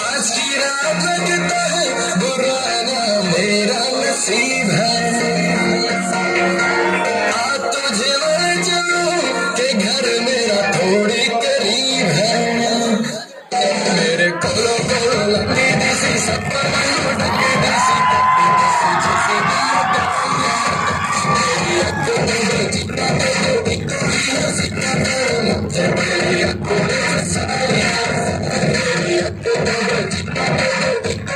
आज की रात लगता है बुरा ना मेरा नसीब है। आज तुझे मैं चलूं के घर मेरा थोड़ी करीब है। मेरे कोलो कोलो लगी दिसी सब पर मनु ढके दिसी दिसी जिसी बात मेरी अक्कों में जितना तो एक सिक्का करो मुझे मेरी अक्कों में फसाया। मेरी अक्कों में जितना तो एक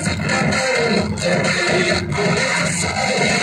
सिक्का करो मुझे मेरी अक्कों में फसाया।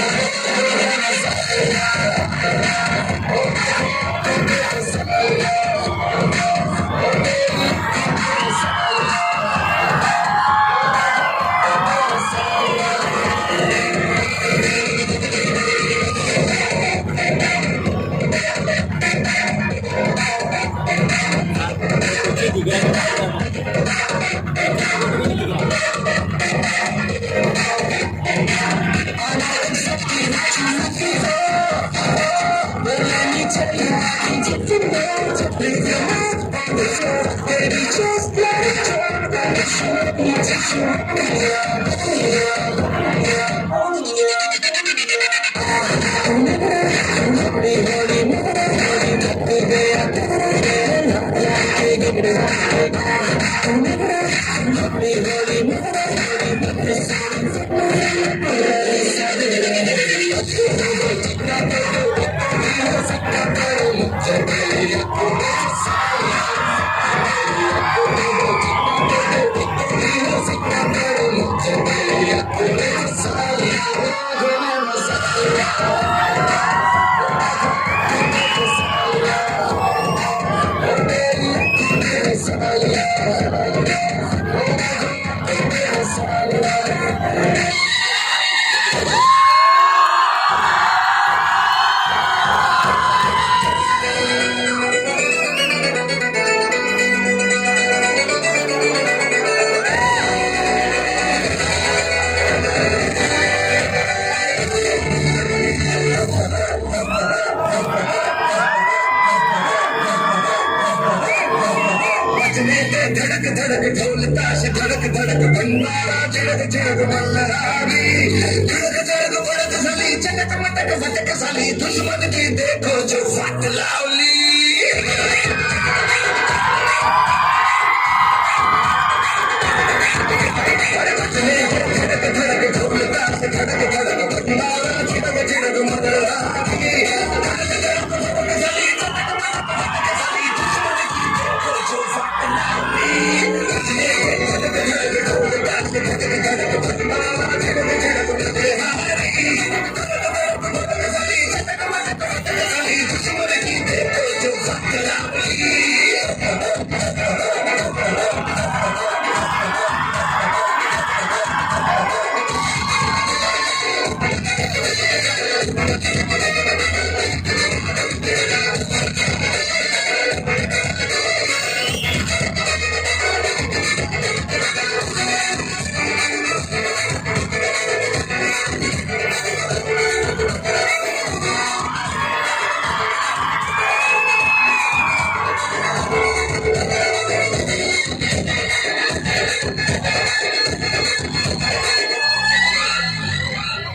धड़क धड़क ढोल ताश धड़क धड़क भंडारा झड़क झड़क मल्हारी धड़क धड़क भड़क साली चटक मटक फटक साली दुश्मन की देखो जो फट लावली धड़क धड़क ढोल ताश धड़क धड़क भंडारा झड़क झड़क मल्हारी धड़क धड़क भड़क साली चटक मटक फटक साली दुश्मन की देखो जो फट लावली धड़क धड़क ढोल ताश धड़क धड़क भंडारा झड़क झड़क मल्हारी धड़क धड़क भड़क साली चटक मटक फटक साली दुश्मन की देखो जो फट लावली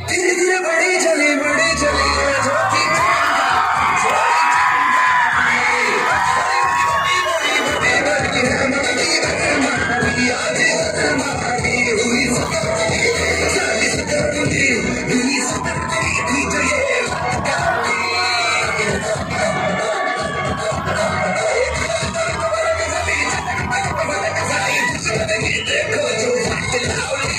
धीरे धीरे बड़ी चली ज्योति देखो जो फट लावली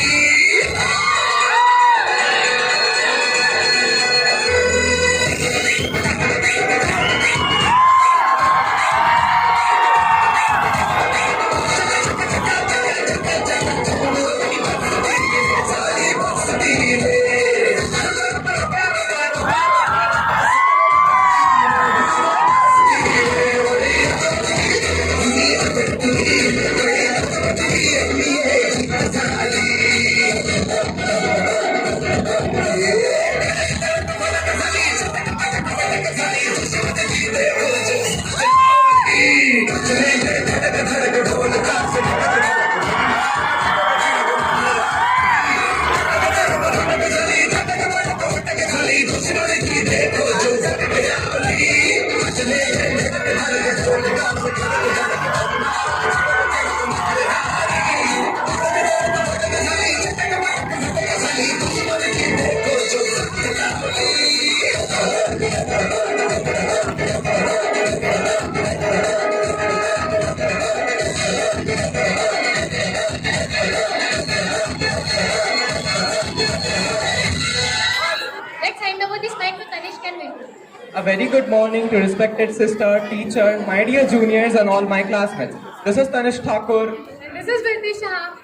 Let's hand over this mic to Tanishq and Vipul. A very good morning to respected sister, teacher, my dear juniors and all my classmates. This is Tanishq Thakur. And this is Virti Shah.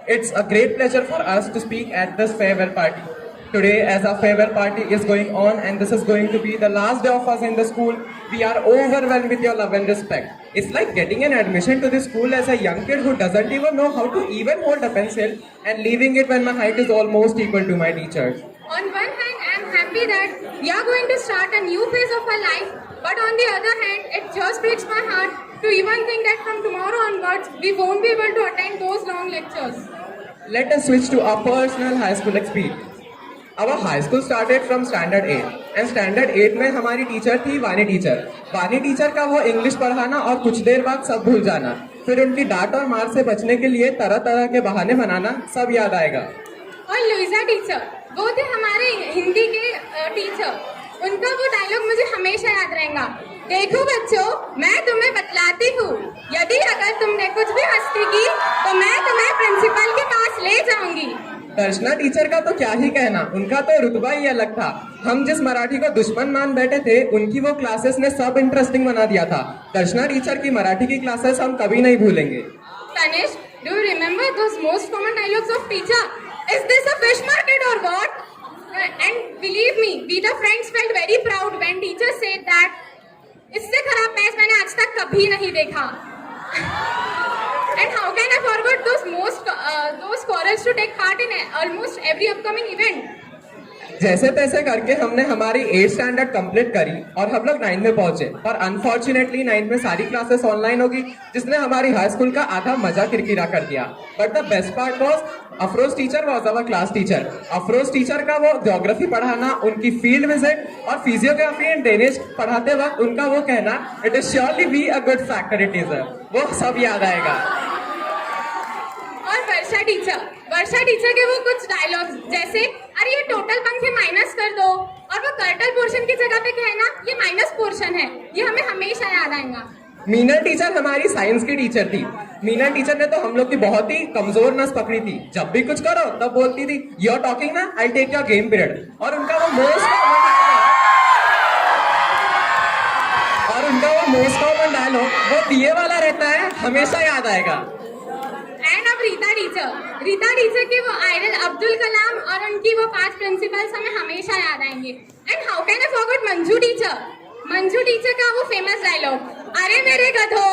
It's a great pleasure for us to speak at this farewell party. Today, as our farewell party is going on and this is going to be the last day of us in the school, we are overwhelmed with your love and respect. It's like getting an admission to the school as a young kid who doesn't even know how to even hold a pencil and leaving it when my height is almost equal to my teacher's. On one hand, I am happy that we are going to start a new phase of our life, but on the other hand, it just breaks my heart to even think that from tomorrow onwards, we won't be able to attend those long lectures. Let us switch to our personal high school experience. Our high school started from standard 8 and standard 8 में हमारी टीचर थी वानी टीचर. वानी टीचर का वो इंग्लिश पढ़ाना और कुछ देर बाद सब भूल जाना, फिर उनकी डांट और मार से बचने के लिए तरह तरह के बहाने बनाना सब याद आएगा. और लुइजा टीचर, वो थे हमारे हिंदी के टीचर. उनका वो डायलॉग मुझे हमेशा याद रहेगा. देखो बच्चों, मैं तुम्हें बतलाती हूँ, यदि अगर तुमने कुछ भी मस्ती की तो मैं तुम्हें प्रिंसिपल के पास ले जाऊंगी. दर्शना टीचर का तो क्या ही कहना, उनका तो रुतबा ही अलग था. हम जिस मराठी को दुश्मन मान बैठे थे, उनकी वो क्लासेस ने सब इंटरेस्टिंग बना दिया था. दर्शना टीचर की मराठी की क्लासेस हम कभी नहीं भूलेंगे. Tanishq, do you remember those most common dialogues of teacher? Is this a fish market or what? And believe me, we the friends felt very proud when teacher said that इससे खराब मैच मैंने आज तक कभी नहीं देखा. And how can I forget those quarrels to take part in almost every upcoming event? जैसे तैसे करके हमने हमारी 8th स्टैंडर्ड कंप्लीट करी और हम लोग 9th में पहुंचे, पर अनफॉर्चुनेटली 9th में सारी क्लासेस ऑनलाइन होगी, जिसने हमारी हाई स्कूल का आधा मजा किरकिरा कर दिया। But the best part was Afroz teacher was our class teacher. Afroz teacher का वो ज्योग्राफी पढ़ाना, उनकी फील्ड विजिट और फिजियोग्राफी एंड डेनिश पढ़ाते वक्त उनका वो कहना, it is surely be a good factory teacher, वो सब याद आएगा। और वर्षा टीचर के वो कुछ डायलॉग्स जैसे, अरे ये टोटल पंखे माइनस कर दो, और वो कर्टल पोर्शन की जगह पे कहना ये माइनस पोर्शन है, ये हमें हमेशा याद आएगा। मीना टीचर हमारी साइंस की टीचर थी। मीना टीचर ने तो हम लोग की बहुत ही कमजोर नस पकड़ी थी। जब भी कुछ करो तब बोलती थी, यू आर टॉकिंग ना, I take your game period. और उनका वो मोस्ट कॉमन डायलॉग वो दिए वाला रहता है, हमेशा याद आएगा। एंड अब रीता टीचर की वो आयरन अब्दुल कलाम और उनकी वो 5 प्रिंसिपल्स हमें हमेशा याद आएंगे। And how can I forget Manju teacher का वो फेमस डायलॉग, अरे मेरे गधो,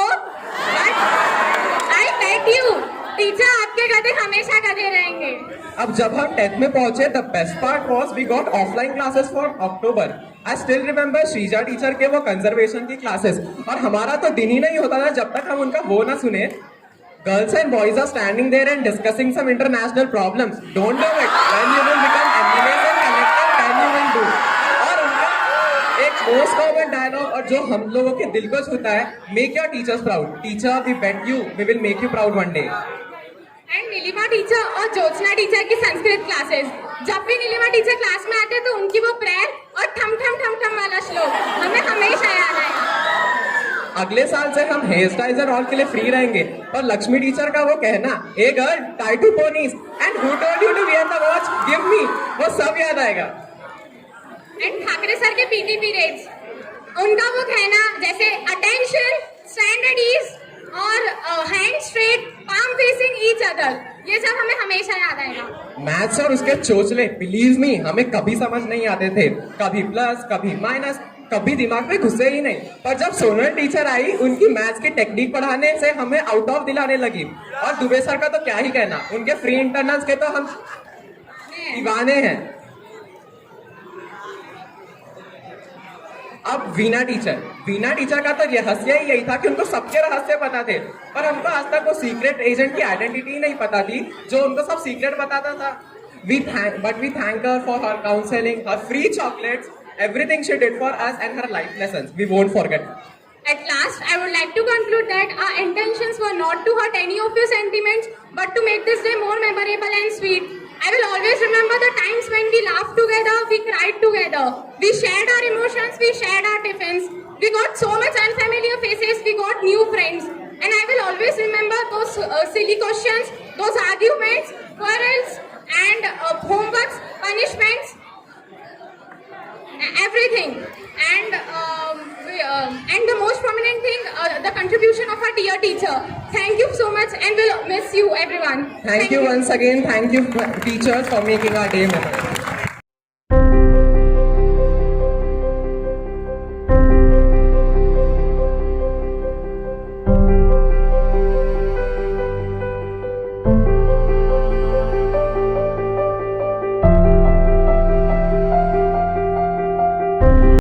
आई बेग यू टीचर, आपके गधे हमेशा गधे रहेंगे। अब जब हम 10th में पहुंचे, the best part was we got offline classes for October. I still remember Sreeja teacher के वो कंजर्वेशन की क्लासेस, और हमारा तो दिन ही नहीं होता था जब तक हम उनका वो ना सुने, girls and boys are standing there and discussing some international problems. Don't do it. When you will become MBAs and collector, then you will do. और उनका एक most common dialogue और जो हम लोगों के दिल को छूता है, make your teachers proud. Teacher, we bet you, we will make you proud one day. And Neelima teacher और ज्योत्सना टीचर की संस्कृत क्लासेस, जब भी नीलिमा टीचर क्लास में आते तो उनकी वो प्रेयर और ठम ठम ठम ठम वाला श्लोक हमें हमेशा याद आएगा। अगले साल से हम हेयर स्टाइल्स और ऑल के लिए फ्री रहेंगे, पर लक्ष्मी टीचर का वो कहना, a girl tie two ponies and who told you to wear the watch, give me, वो सब याद आएगा। एंड ठाकरे सर के पीटी पीरियड्स, उनका वो कहना जैसे अटेंशन, स्टैंड एट ईज और hand straight, palm facing each other, ये सब हमें हमेशा याद आएगा। मैथ्स और उसके चोचले, बिलीव मी, हमें कभी समझ नहीं आते थे, कभी प्लस कभी माइनस, कभी दिमाग में घुसे ही नहीं। पर जब सोनल टीचर आई, उनकी मैथ्स की टेक्निक पढ़ाने से हमें आउट ऑफ दिलाने लगी। और दुबे सर का तो क्या ही कहना, उनके फ्री इंटरनल्स के तो हम दीवाने हैं। अब वीना टीचर का तो रहस्य ही यही था कि उनको सबके रहस्य पता थे, पर हमको आज तक वो सीक्रेट एजेंट की आइडेंटिटी नहीं पता थी जो उनको सब सीक्रेट बताता था। We thank her for her counseling, her free chocolates, everything she did for us and her life lessons. We won't forget. At last, I would like to conclude that our intentions were not to hurt any of your sentiments, but to make this day more memorable and sweet. I will always remember the times when we laughed together, we cried together, we shared our emotions, we shared our tiffins, we got so much unfamiliar faces, we got new friends. And I will always remember those silly questions, those arguments, quarrels, and homeworks, punishments, everything. And the most prominent thing, the contribution of our dear teacher. Thank you so much, and we'll miss you, everyone. Thank you once again. Thank you, teachers, for making our day memorable.